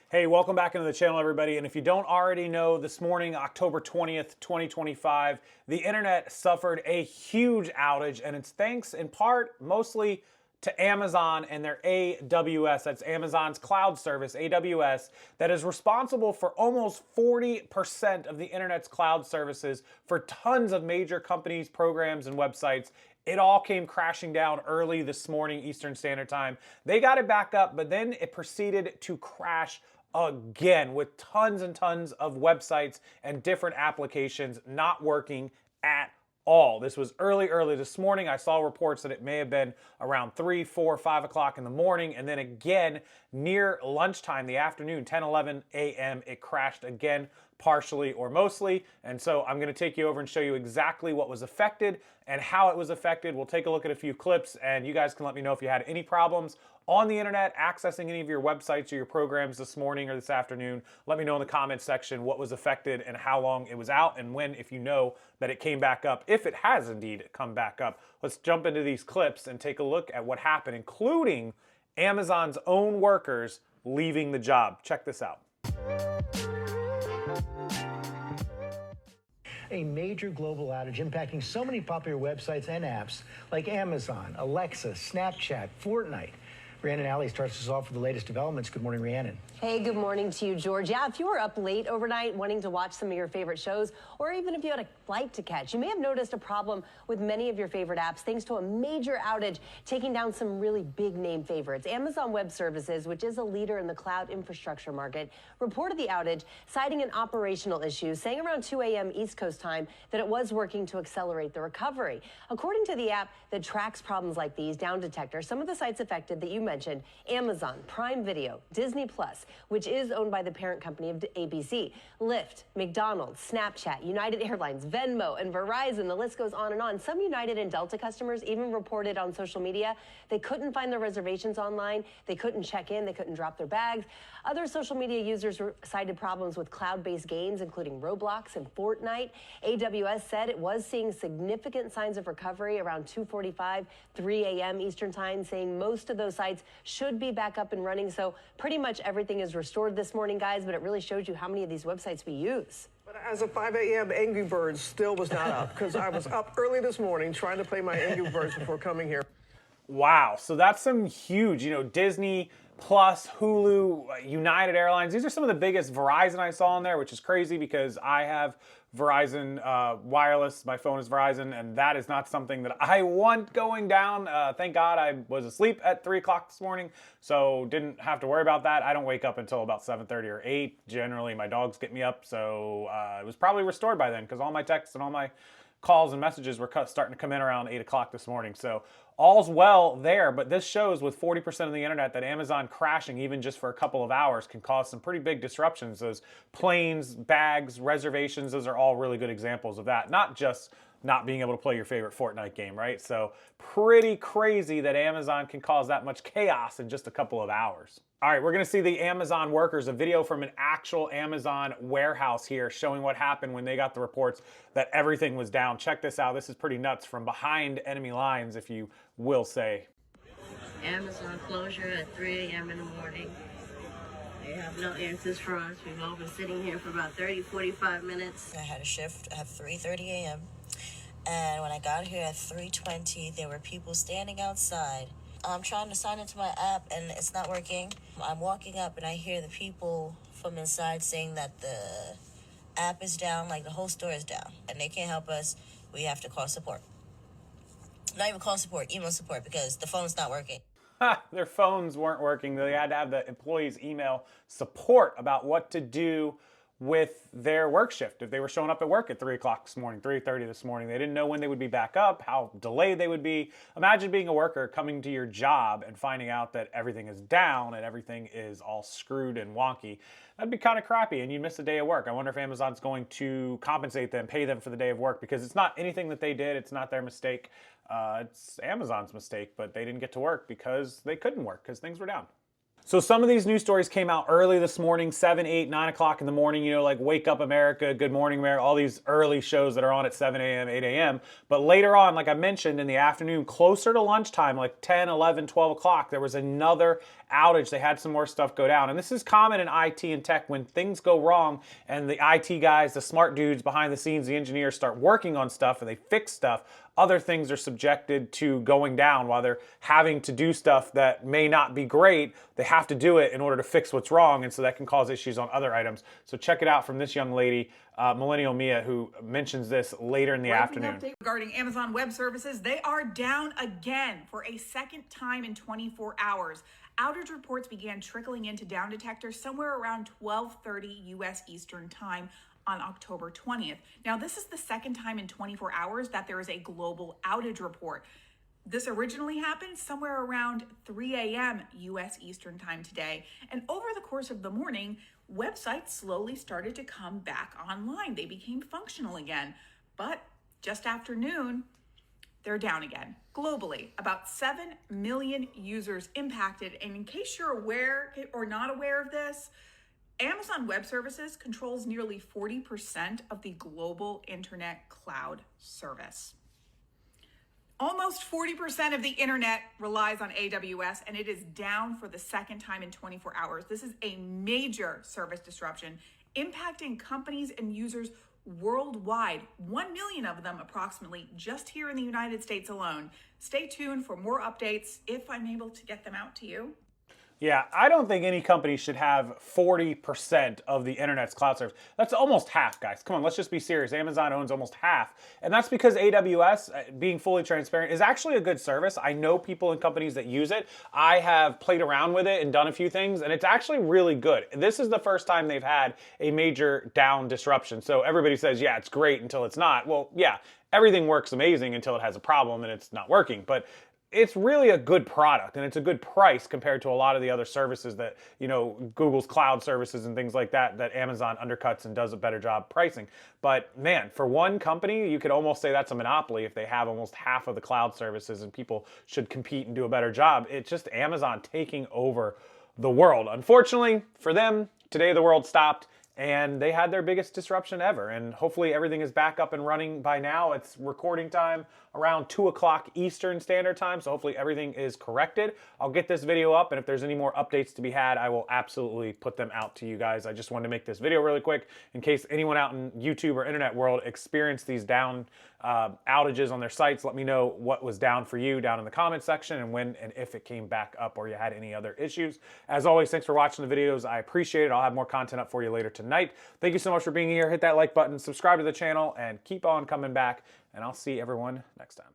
Hey, welcome back into the channel, everybody. And if you don't already know, this morning, October 20th, 2025, the internet suffered a huge outage, and it's thanks in part mostly to Amazon and their AWS. That's Amazon's cloud service, AWS, that is responsible for almost 40% of the internet's cloud services for tons of major companies, programs, and websites. It all came crashing down early this morning, Eastern Standard Time. They got it back up, but then it proceeded to crash again with tons and tons of websites and different applications not working at all. This was early this morning. I saw reports that it may have been around 3, 4, 5 o'clock in the morning, and then again near lunchtime, the afternoon, 10, 11 a.m., it crashed again, partially or mostly. And so I'm going to take you over and show you exactly what was affected and how it was affected. We'll take a look at a few clips, and you guys can let me know if you had any problems on the internet accessing any of your websites or your programs this morning or this afternoon. Let me know in the comments section what was affected and how long it was out, and when, if you know that it came back up, if it has indeed come back up. Let's jump into these clips and take a look at what happened, including Amazon's own workers leaving the job. Check this out. A major global outage impacting so many popular websites and apps like Amazon, Alexa, Snapchat, Fortnite. Rhiannon Alley starts us off with the latest developments. Good morning, Rhiannon. Hey, good morning to you, George. Yeah, if you were up late overnight wanting to watch some of your favorite shows, or even if you had a flight to catch, you may have noticed a problem with many of your favorite apps thanks to a major outage taking down some really big name favorites. Amazon Web Services, which is a leader in the cloud infrastructure market, reported the outage, citing an operational issue, saying around 2 a.m. East Coast time that it was working to accelerate the recovery. According to the app that tracks problems like these, Down Detector, some of the sites affected that you mentioned, Amazon, Prime Video, Disney Plus, which is owned by the parent company of ABC, Lyft, McDonald's, Snapchat, United Airlines, Venmo, and Verizon. The list goes on and on. Some United and Delta customers even reported on social media they couldn't find their reservations online, they couldn't check in, they couldn't drop their bags. Other social media users cited problems with cloud-based games, including Roblox and Fortnite. AWS said it was seeing significant signs of recovery around 2:45, 3 a.m. Eastern Time, saying most of those sites should be back up and running. So pretty much everything is restored this morning, guys, but it really shows you how many of these websites we use. But as of 5 a.m., Angry Birds still was not up because I was up early this morning trying to play my Angry Birds before coming here. Wow, so that's some huge, Disney Plus, Hulu, United Airlines. These are some of the biggest. Verizon I saw in there, which is crazy because I have Verizon wireless. My phone is Verizon, and that is not something that I want going down. Thank God I was asleep at 3 o'clock this morning, so didn't have to worry about that. I don't wake up until about 7:30 or 8. Generally, my dogs get me up, so it was probably restored by then because all my texts and all my calls and messages were starting to come in around 8 o'clock this morning. So all's well there, but this shows with 40% of the internet that Amazon crashing even just for a couple of hours can cause some pretty big disruptions. Those planes, bags, reservations, those are all really good examples of that. Not just not being able to play your favorite Fortnite game, right? So pretty crazy that Amazon can cause that much chaos in just a couple of hours. All right, we're gonna see the Amazon workers, a video from an actual Amazon warehouse here showing what happened when they got the reports that everything was down. Check this out. This is pretty nuts from behind enemy lines, if you will say. Amazon closure at 3 a.m. in the morning. They have no answers for us. We've all been sitting here for about 30, 45 minutes. I had a shift at 3:30 a.m. And when I got here at 3:20, there were people standing outside. I'm trying to sign into my app and it's not working. I'm walking up and I hear the people from inside saying that the app is down, like the whole store is down, and they can't help us. We have to call support. Not even call support, email support, because the phone's not working. Their phones weren't working. They had to have the employees email support about what to do with their work shift. If they were showing up at work at 3 o'clock this morning, 3:30 this morning, they didn't know when they would be back up, how delayed they would be. Imagine being a worker coming to your job and finding out that everything is down and everything is all screwed and wonky. That'd be kind of crappy, and you'd miss a day of work. I wonder if Amazon's going to compensate them, pay them for the day of work, because it's not anything that they did. It's not their mistake. It's Amazon's mistake, but they didn't get to work because they couldn't work because things were down. So some of these news stories came out early this morning, 7, 8, 9 o'clock in the morning, you know, like Wake Up America, Good Morning America, all these early shows that are on at 7 a.m., 8 a.m. But later on, like I mentioned, in the afternoon, closer to lunchtime, like 10, 11, 12 o'clock, there was another outage. They had some more stuff go down. And this is common in IT and tech when things go wrong and the IT guys, the smart dudes behind the scenes, the engineers start working on stuff and they fix stuff. Other things are subjected to going down while they're having to do stuff that may not be great. They have to do it in order to fix what's wrong, and so that can cause issues on other items. So check it out from this young lady, Millennial Mia, who mentions this later in the afternoon. Update regarding Amazon Web Services, they are down again for a second time in 24 hours. Outage reports began trickling into Down Detector somewhere around 12:30 U.S. Eastern Time on October 20th. Now, this is the second time in 24 hours that there is a global outage report. This originally happened somewhere around 3 a.m. U.S. Eastern Time today. And over the course of the morning, websites slowly started to come back online. They became functional again. But just after noon, they're down again. Globally, about 7 million users impacted. And in case you're aware or not aware of this, Amazon Web Services controls nearly 40% of the global internet cloud service. Almost 40% of the internet relies on AWS, and it is down for the second time in 24 hours. This is a major service disruption impacting companies and users worldwide, 1 million of them approximately just here in the United States alone. Stay tuned for more updates if I'm able to get them out to you. Yeah, I don't think any company should have 40% of the internet's cloud service. That's almost half, guys. Come on, let's just be serious. Amazon owns almost half. And that's because AWS, being fully transparent, is actually a good service. I know people and companies that use it. I have played around with it and done a few things, and it's actually really good. This is the first time they've had a major down disruption. So everybody says, yeah, it's great until it's not. Well, yeah, everything works amazing until it has a problem and it's not working. But it's really a good product and it's a good price compared to a lot of the other services that, you know, Google's cloud services and things like that, that Amazon undercuts and does a better job pricing. But man, for one company, you could almost say that's a monopoly if they have almost half of the cloud services and people should compete and do a better job. It's just Amazon taking over the world. Unfortunately for them, today the world stopped and they had their biggest disruption ever. And hopefully everything is back up and running by now. It's recording time around 2 o'clock Eastern Standard Time, so hopefully everything is corrected. I'll get this video up, and if there's any more updates to be had, I will absolutely put them out to you guys. I just wanted to make this video really quick in case anyone out in YouTube or internet world experienced these down outages on their sites. Let me know what was down for you down in the comment section and when and if it came back up or you had any other issues. As always, thanks for watching the videos. I appreciate it. I'll have more content up for you later tonight. Thank you so much for being here. Hit that like button, subscribe to the channel, and keep on coming back. And I'll see everyone next time.